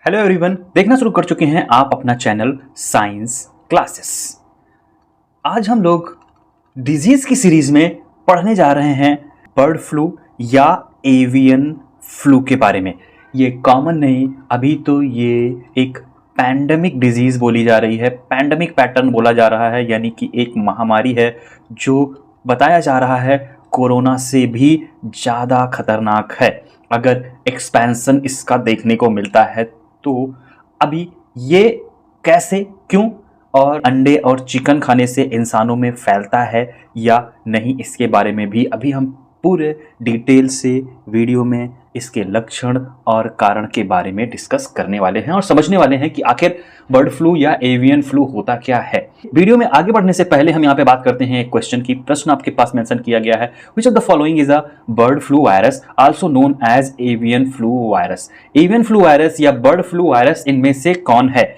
Hello everyone, देखना शुरू कर चुके हैं आप अपना चैनल साइंस क्लासेस। आज हम लोग डिजीज की सीरीज में पढ़ने जा रहे हैं बर्ड फ्लू या एवियन फ्लू के बारे में। ये कॉमन नहीं, अभी तो ये एक पैंडेमिक डिजीज बोली जा रही है, पैंडेमिक पैटर्न बोला जा रहा है, यानी कि एक महामारी है जो बताया जा रहा है कोरोना से भी ज़्यादा खतरनाक है। अगर एक्सपेंशन इसका देखने को मिलता है तो अभी ये कैसे, क्यों और अंडे और चिकन खाने से इंसानों में फैलता है या नहीं, इसके बारे में भी अभी हम पूरे डिटेल से वीडियो में इसके लक्षण और कारण के बारे में डिस्कस करने वाले हैं और समझने वाले हैं कि आखिर बर्ड फ्लू या एवियन फ्लू होता क्या है। वीडियो में आगे बढ़ने से पहले हम यहाँ पे बात करते हैं एक क्वेश्चन की। प्रश्न आपके पास मेंशन किया गया है, which of the following is a bird flu virus also known as avian flu virus. Avian flu virus या बर्ड फ्लू वायरस इनमें से कौन है?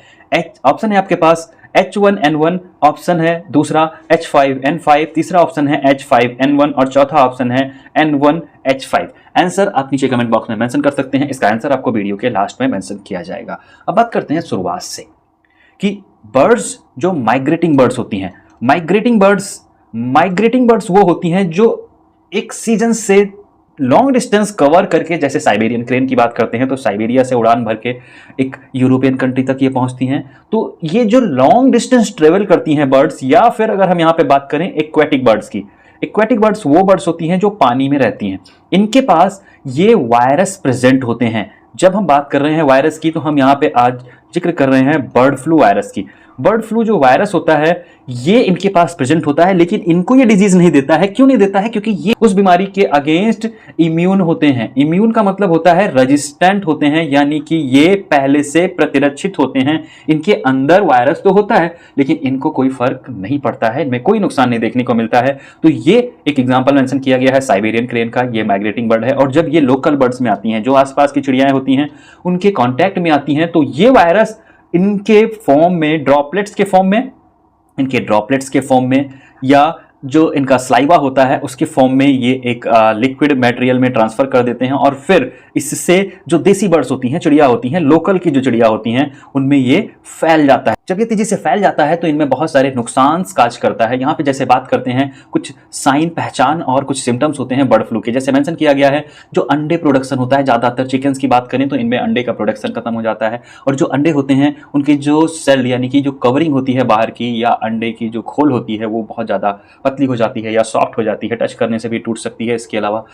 ऑप्शन है आपके पास H1N1, ऑप्शन है दूसरा H5N5, तीसरा ऑप्शन है H5N1 और चौथा ऑप्शन है N1H5। आंसर आप नीचे कमेंट बॉक्स में मेंशन कर सकते हैं, इसका आंसर आपको वीडियो के लास्ट में मेंशन किया जाएगा। अब बात करते हैं शुरुआत से कि बर्ड्स जो माइग्रेटिंग बर्ड्स होती हैं, माइग्रेटिंग बर्ड्स वो होती हैं जो एक सीजन से लॉन्ग डिस्टेंस कवर करके, जैसे साइबेरियन क्रेन की बात करते हैं तो साइबेरिया से उड़ान भर के एक यूरोपियन कंट्री तक ये पहुंचती हैं। तो ये जो लॉन्ग डिस्टेंस ट्रेवल करती हैं बर्ड्स, या फिर अगर हम यहाँ पे बात करें एक्वेटिक बर्ड्स की, एक्वेटिक बर्ड्स वो बर्ड्स होती हैं जो पानी में रहती हैं। इनके पास ये वायरस प्रेजेंट होते हैं। जब हम बात कर रहे हैं वायरस की तो हम यहाँ पे आज जिक्र कर रहे हैं बर्ड फ्लू वायरस की। बर्ड फ्लू जो वायरस होता है ये इनके पास प्रेजेंट होता है, लेकिन इनको ये डिजीज नहीं देता है। क्यों नहीं देता है? क्योंकि ये उस बीमारी के अगेंस्ट इम्यून होते हैं। इम्यून का मतलब होता है रेजिस्टेंट होते हैं, यानी कि ये पहले से प्रतिरक्षित होते हैं। इनके अंदर वायरस तो होता है लेकिन इनको कोई फर्क नहीं पड़ता है, इनमें कोई नुकसान नहीं देखने को मिलता है। तो ये एक एग्जाम्पल मेंशन किया गया है साइबेरियन क्रेन का। ये माइग्रेटिंग बर्ड है और जब ये लोकल बर्ड्स में आती हैं, जो आसपास की चिड़ियाएं होती हैं उनके कॉन्टैक्ट में आती हैं, तो ये वायरस इनके फॉर्म में, ड्रॉपलेट्स के फॉर्म में या जो इनका स्लाइवा होता है उसके फॉर्म में ये एक लिक्विड मटेरियल में ट्रांसफर कर देते हैं और फिर इससे जो देसी बर्ड्स होती हैं, चिड़िया होती हैं, लोकल की जो चिड़िया होती हैं, उनमें ये फैल जाता है। जब ये तेजी से फैल जाता है तो इनमें बहुत सारे नुकसान काज करता है। यहाँ पे जैसे बात करते हैं कुछ साइन, पहचान और कुछ सिम्टम्स होते हैं बर्ड फ्लू के। जैसे मेंशन किया गया है जो अंडे प्रोडक्शन होता है, ज़्यादातर चिकन्स की बात करें तो इनमें अंडे का प्रोडक्शन खत्म हो जाता है और जो अंडे होते हैं उनकी जो सेल यानी कि जो कवरिंग होती है बाहर की, या अंडे की जो खोल होती है वो बहुत ज़्यादा पतली हो जाती है या सॉफ्ट हो जाती है, टच करने से भी टूट सकती है। इसके अलावा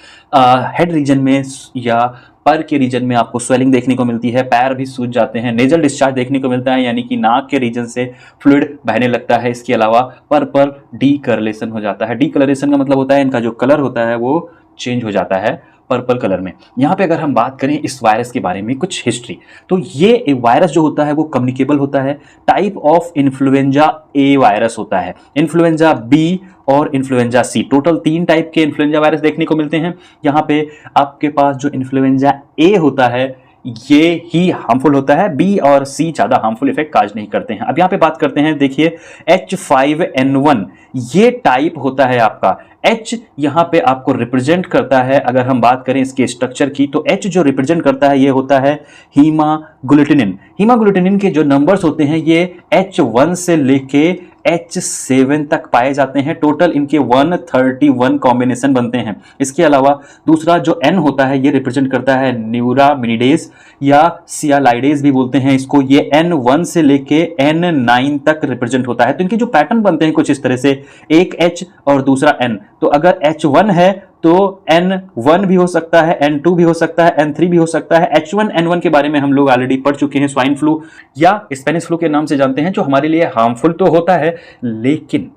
हेड रीजन में या पर के रीजन में आपको स्वेलिंग देखने को मिलती है, पैर भी सूज जाते हैं, नेजल डिस्चार्ज देखने को मिलता है यानी कि नाक के रीजन से फ्लूइड बहने लगता है। इसके अलावा पर डीकलरेशन हो जाता है। डीकलरेशन का मतलब होता है इनका जो कलर होता है वो चेंज हो जाता है पर्पल कलर में। यहाँ पे अगर हम बात करें इस वायरस के बारे में कुछ हिस्ट्री, तो ये वायरस जो होता है वो कम्युनिकेबल होता है। Type of influenza A virus होता है, इन्फ्लुएंजा बी और इन्फ्लुएंजा सी। टोटल 3 टाइप के इन्फ्लुएंजा वायरस देखने को मिलते हैं। यहाँ पे आपके पास जो इन्फ्लुएंजा ए होता है ये ही हार्मफुल होता है, बी और सी ज़्यादा हार्मफुल इफेक्ट काज नहीं करते हैं। अब यहाँ पे बात करते हैं, देखिए H5N1 ये टाइप होता है आपका। H यहाँ पे आपको रिप्रेजेंट करता है, अगर हम बात करें इसके स्ट्रक्चर की तो H जो रिप्रेजेंट करता है ये होता है हीमाग्लूटिनिन। हीमाग्लूटिनिन के जो नंबर्स होते हैं ये H1 से लेके H7 तक पाए जाते हैं। टोटल इनके 131 कॉम्बिनेशन बनते हैं। इसके अलावा दूसरा जो N होता है ये रिप्रेजेंट करता है न्यूरामिनिडेज या सियालाइडेज भी बोलते हैं इसको। ये N1 से लेके N9 तक रिप्रेजेंट होता है। तो इनके जो पैटर्न बनते हैं कुछ इस तरह से, एक H और दूसरा N। तो अगर H1 है तो N1 भी हो सकता है, N2 भी हो सकता है, N3 भी हो सकता है। H1N1 के बारे में हम लोग ऑलरेडी पढ़ चुके हैं, स्वाइन फ्लू या स्पेनिश फ्लू के नाम से जानते हैं, जो हमारे लिए हार्मफुल तो होता है लेकिन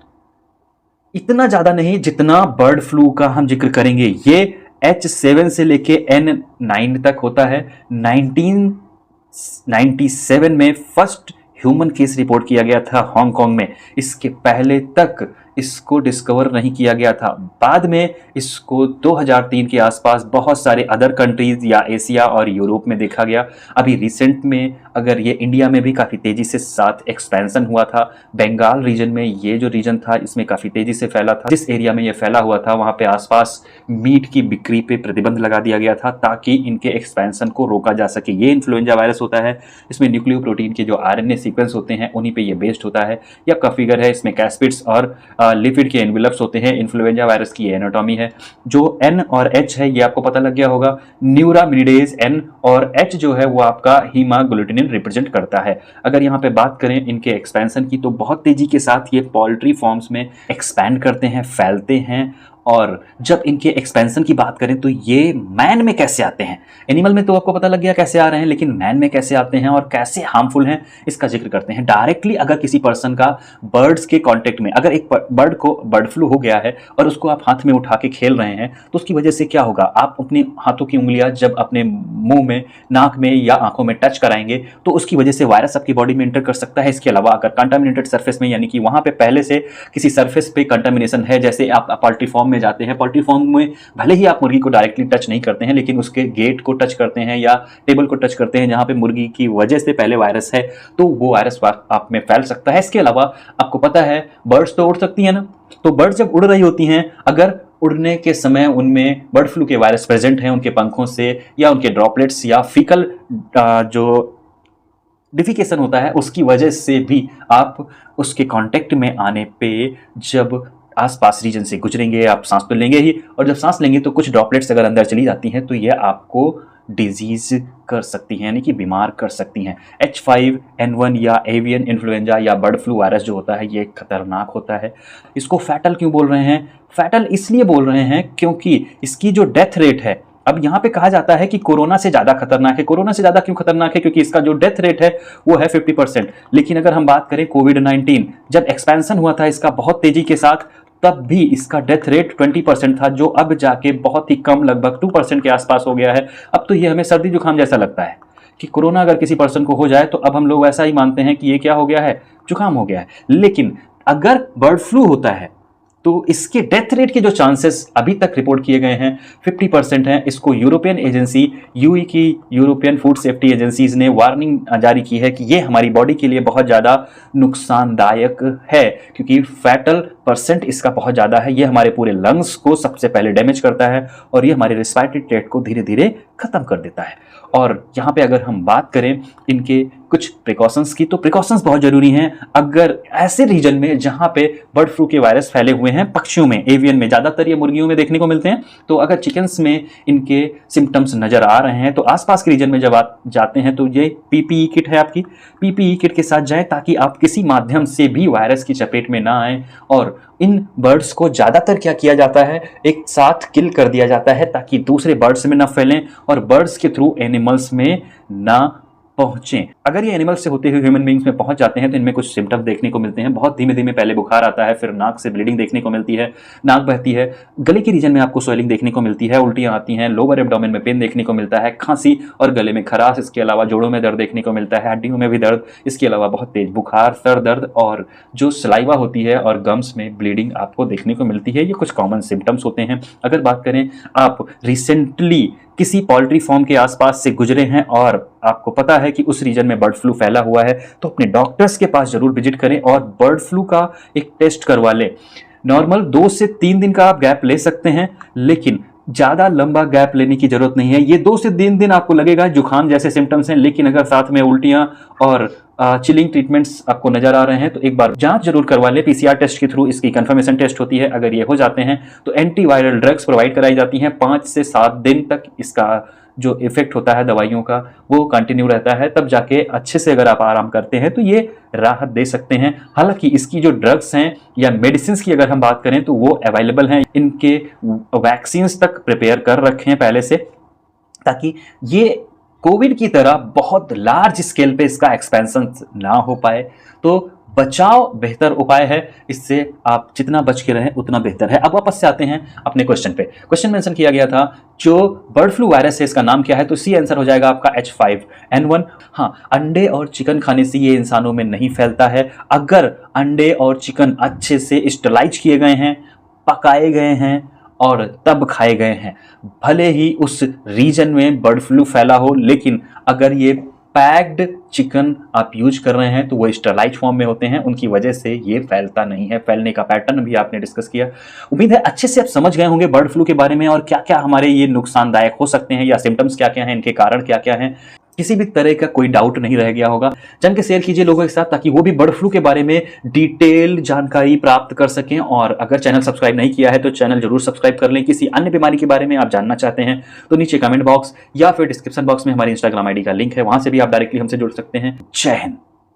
इतना ज्यादा नहीं जितना बर्ड फ्लू का हम जिक्र करेंगे। ये H7 से लेके N9 तक होता है। 1997 में फर्स्ट ह्यूमन केस रिपोर्ट किया गया था हांगकांग में। इसके पहले तक इसको डिस्कवर नहीं किया गया था। बाद में इसको 2003 के आसपास बहुत सारे अदर कंट्रीज या एशिया और यूरोप में देखा गया। अभी रिसेंट में अगर ये इंडिया में भी काफ़ी तेज़ी से साथ एक्सपेंशन हुआ था। बंगाल रीजन में ये जो रीजन था इसमें काफ़ी तेज़ी से फैला था। जिस एरिया में ये फैला हुआ था वहाँ पे आसपास मीट की बिक्री पे प्रतिबंध लगा दिया गया था ताकि इनके एक्सपेंशन को रोका जा सके। ये इन्फ्लुएंजा वायरस होता है, इसमें न्यूक्लियोप्रोटीन के जो आरएनए सीक्वेंस होते हैं उन्हीं पे ये बेस्ड होता है। ये आपका फिगर है, इसमें कैस्पिड्स और लिपिड के एनवेलप्स होते हैं। इन्फ्लुएंजा वायरस की एनाटॉमी है। जो एन और एच है ये आपको पता लग गया होगा। न्यूरामिनिडेज एन और एच जो है वो आपका हीमाग्लूटिनिन रिप्रेजेंट करता है। अगर यहाँ पे बात करें इनके एक्सपेंशन की तो बहुत तेजी के साथ ये पोल्ट्री फॉर्म्स में एक्सपैंड करते हैं, फैलते हैं। और जब इनके एक्सपेंशन की बात करें तो ये मैन में कैसे आते हैं। एनिमल में तो आपको पता लग गया कैसे आ रहे हैं, लेकिन मैन में कैसे आते हैं और कैसे हार्मफुल हैं इसका जिक्र करते हैं। डायरेक्टली अगर किसी पर्सन का बर्ड्स के कांटेक्ट में, अगर एक बर्ड को बर्ड फ्लू हो गया है और उसको आप हाथ में उठा के खेल रहे हैं तो उसकी वजह से क्या होगा, आप अपने हाथों की उंगलियां जब अपने मुंह में, नाक में या आंखों में टच कराएंगे तो उसकी वजह से वायरस आपकी बॉडी में एंटर कर सकता है। इसके अलावा अगर कंटामिनेटेड सरफेस में, यानी कि वहां पे पहले से किसी सरफेस पे कंटामिनेशन है, जैसे आप पोल्ट्री फॉर्म में जाते हैं, पोल्ट्री फॉर्म में भले ही आप मुर्गी को डायरेक्टली टच नहीं करते हैं लेकिन उसके गेट को टच करते हैं या टेबल को टच करते हैं जहां पे मुर्गी की वजह से पहले वायरस है, तो वो वायरस आप में फैल सकता है। इसके अलावा आपको पता है बर्ड्स तो उड़ सकती है ना, तो बर्ड्स जब उड़ रही होती हैं, अगर उड़ने के समय उनमें बर्ड फ्लू के वायरस प्रेजेंट हैं उनके पंखों से या उनके ड्रॉपलेट्स या फीकल जो डिफिकेशन होता है उसकी वजह से भी आप उसके कांटेक्ट में आने पे जब आसपास रीजन से गुजरेंगे आप सांस तो लेंगे ही, और जब सांस लेंगे तो कुछ ड्रॉपलेट्स अगर अंदर चली जाती हैं तो ये आपको डिजीज कर सकती हैं, यानी कि बीमार कर सकती हैं। H5N1 या एवियन इन्फ्लुएंजा या बर्ड फ्लू वायरस जो होता है ये खतरनाक होता है। इसको फैटल क्यों बोल रहे हैं? फैटल इसलिए बोल रहे हैं क्योंकि इसकी जो डेथ रेट है, अब यहाँ पे कहा जाता है कि कोरोना से ज़्यादा खतरनाक है। कोरोना से ज़्यादा क्यों खतरनाक है? क्योंकि इसका जो डेथ रेट है वो है 50%। लेकिन अगर हम बात करें कोविड-19, जब एक्सपेंशन हुआ था इसका बहुत तेजी के साथ, तब भी इसका डेथ रेट 20% था, जो अब जाके बहुत ही कम, लगभग 2% के आसपास हो गया है। अब तो ये हमें सर्दी जुकाम जैसा लगता है कि कोरोना अगर किसी पर्सन को हो जाए तो अब हम लोग ऐसा ही मानते हैं कि ये क्या हो गया है, जुकाम हो गया है। लेकिन अगर बर्ड फ्लू होता है तो इसके डेथ रेट के जो चांसेस अभी तक रिपोर्ट किए गए हैं 50% हैं। इसको यूरोपियन एजेंसी यूई की, यूरोपियन फूड सेफ्टी एजेंसीज ने वार्निंग जारी की है कि ये हमारी बॉडी के लिए बहुत ज़्यादा नुकसानदायक है, क्योंकि फैटल परसेंट इसका बहुत ज़्यादा है। ये हमारे पूरे लंग्स को सबसे पहले डैमेज करता है और ये हमारे रिस्पायरेटरी ट्रैक्ट को धीरे धीरे खत्म कर देता है। और यहाँ पे अगर हम बात करें इनके कुछ प्रिकॉशंस की, तो प्रिकॉशंस बहुत जरूरी हैं। अगर ऐसे रीजन में जहाँ पे बर्ड फ्लू के वायरस फैले हुए हैं, पक्षियों में, एवियन में, ज़्यादातर ये मुर्गियों में देखने को मिलते हैं, तो अगर चिकन्स में इनके सिम्टम्स नज़र आ रहे हैं तो आसपास के रीजन में जब आप जाते हैं तो ये पीपीई किट है आपकी, पीपीई किट के साथ जाएं ताकि आप किसी माध्यम से भी वायरस की चपेट में ना आए। और इन बर्ड्स को ज़्यादातर क्या किया जाता है, एक साथ किल कर दिया जाता है ताकि दूसरे बर्ड्स में ना फैलें और बर्ड्स के थ्रू एनिमल्स में ना पहुंचें। अगर ये एनिमल्स से होते हुए ह्यूमन बींग्स में पहुंच जाते हैं तो इनमें कुछ सिम्टम्स देखने को मिलते हैं। बहुत धीमे धीमे पहले बुखार आता है, फिर नाक से ब्लीडिंग देखने को मिलती है, नाक बहती है, गले के रीजन में आपको स्वेलिंग देखने को मिलती है, उल्टियां आती हैं, लोअर एब्डोमेन में पेन देखने को मिलता है, खांसी और गले में खराश, इसके अलावा जोड़ों में दर्द देखने को मिलता है, हड्डियों में भी दर्द, इसके अलावा बहुत तेज बुखार, सर दर्द और जो सलाइवा होती है और गम्स में ब्लीडिंग आपको देखने को मिलती है। ये कुछ कॉमन सिम्टम्स होते हैं। अगर बात करें आप रिसेंटली किसी पोल्ट्री फार्म के आसपास से गुजरे हैं और आपको पता है कि उस रीजन में बर्ड फ्लू फैला हुआ है, तो अपने डॉक्टर्स के पास जरूर विजिट करें और बर्ड फ्लू का एक टेस्ट करवा लें। नॉर्मल 2 से 3 दिन का आप गैप ले सकते हैं, लेकिन ज़्यादा लंबा गैप लेने की जरूरत नहीं है। ये 2 से 3 दिन आपको लगेगा जुकाम जैसे सिम्टम्स हैं, लेकिन अगर साथ में उल्टियां और चिलिंग ट्रीटमेंट्स आपको नजर आ रहे हैं तो एक बार जांच जरूर करवा लें। पीसीआर टेस्ट के थ्रू इसकी कंफर्मेशन टेस्ट होती है। अगर ये हो जाते हैं तो एंटीवायरल ड्रग्स प्रोवाइड कराई जाती हैं। 5 से 7 दिन तक इसका जो इफेक्ट होता है दवाइयों का वो कंटिन्यू रहता है, तब जाके अच्छे से अगर आप आराम करते हैं तो ये राहत दे सकते हैं। हालांकि इसकी जो ड्रग्स हैं या मेडिसिन की अगर हम बात करें तो वो अवेलेबल हैं। इनके वैक्सीन तक प्रिपेयर कर रखे हैं पहले से, ताकि ये कोविड की तरह बहुत लार्ज स्केल पे इसका एक्सपेंशन ना हो पाए। तो बचाव बेहतर उपाय है, इससे आप जितना बच के रहें उतना बेहतर है। अब वापस से आते हैं अपने क्वेश्चन पे। क्वेश्चन मेंशन किया गया था जो बर्ड फ्लू वायरस है इसका नाम क्या है, तो सी आंसर हो जाएगा आपका H5N1। हाँ, अंडे और चिकन खाने से ये इंसानों में नहीं फैलता है। अगर अंडे और चिकन अच्छे से स्टरलाइज किए गए हैं, पकाए गए हैं और तब खाए गए हैं, भले ही उस रीजन में बर्ड फ्लू फैला हो, लेकिन अगर ये पैक्ड चिकन आप यूज कर रहे हैं तो वो स्टरलाइज फॉर्म में होते हैं, उनकी वजह से ये फैलता नहीं है। फैलने का पैटर्न भी आपने डिस्कस किया। उम्मीद है अच्छे से आप समझ गए होंगे बर्ड फ्लू के बारे में और क्या क्या हमारे ये नुकसानदायक हो सकते हैं, या सिम्टम्स क्या क्या हैं, इनके कारण क्या क्या हैं। किसी भी तरह का कोई डाउट नहीं रह गया होगा। जम के शेयर कीजिए लोगों के साथ ताकि वो भी बर्ड फ्लू के बारे में डिटेल जानकारी प्राप्त कर सकें। और अगर चैनल सब्सक्राइब नहीं किया है तो चैनल जरूर सब्सक्राइब कर लें। किसी अन्य बीमारी के बारे में आप जानना चाहते हैं तो नीचे कमेंट बॉक्स या फिर डिस्क्रिप्शन बॉक्स में हमारी इंस्टाग्राम आईडी का लिंक है, वहां से भी आप डायरेक्टली हमसे जुड़ सकते हैं। जय हिंद।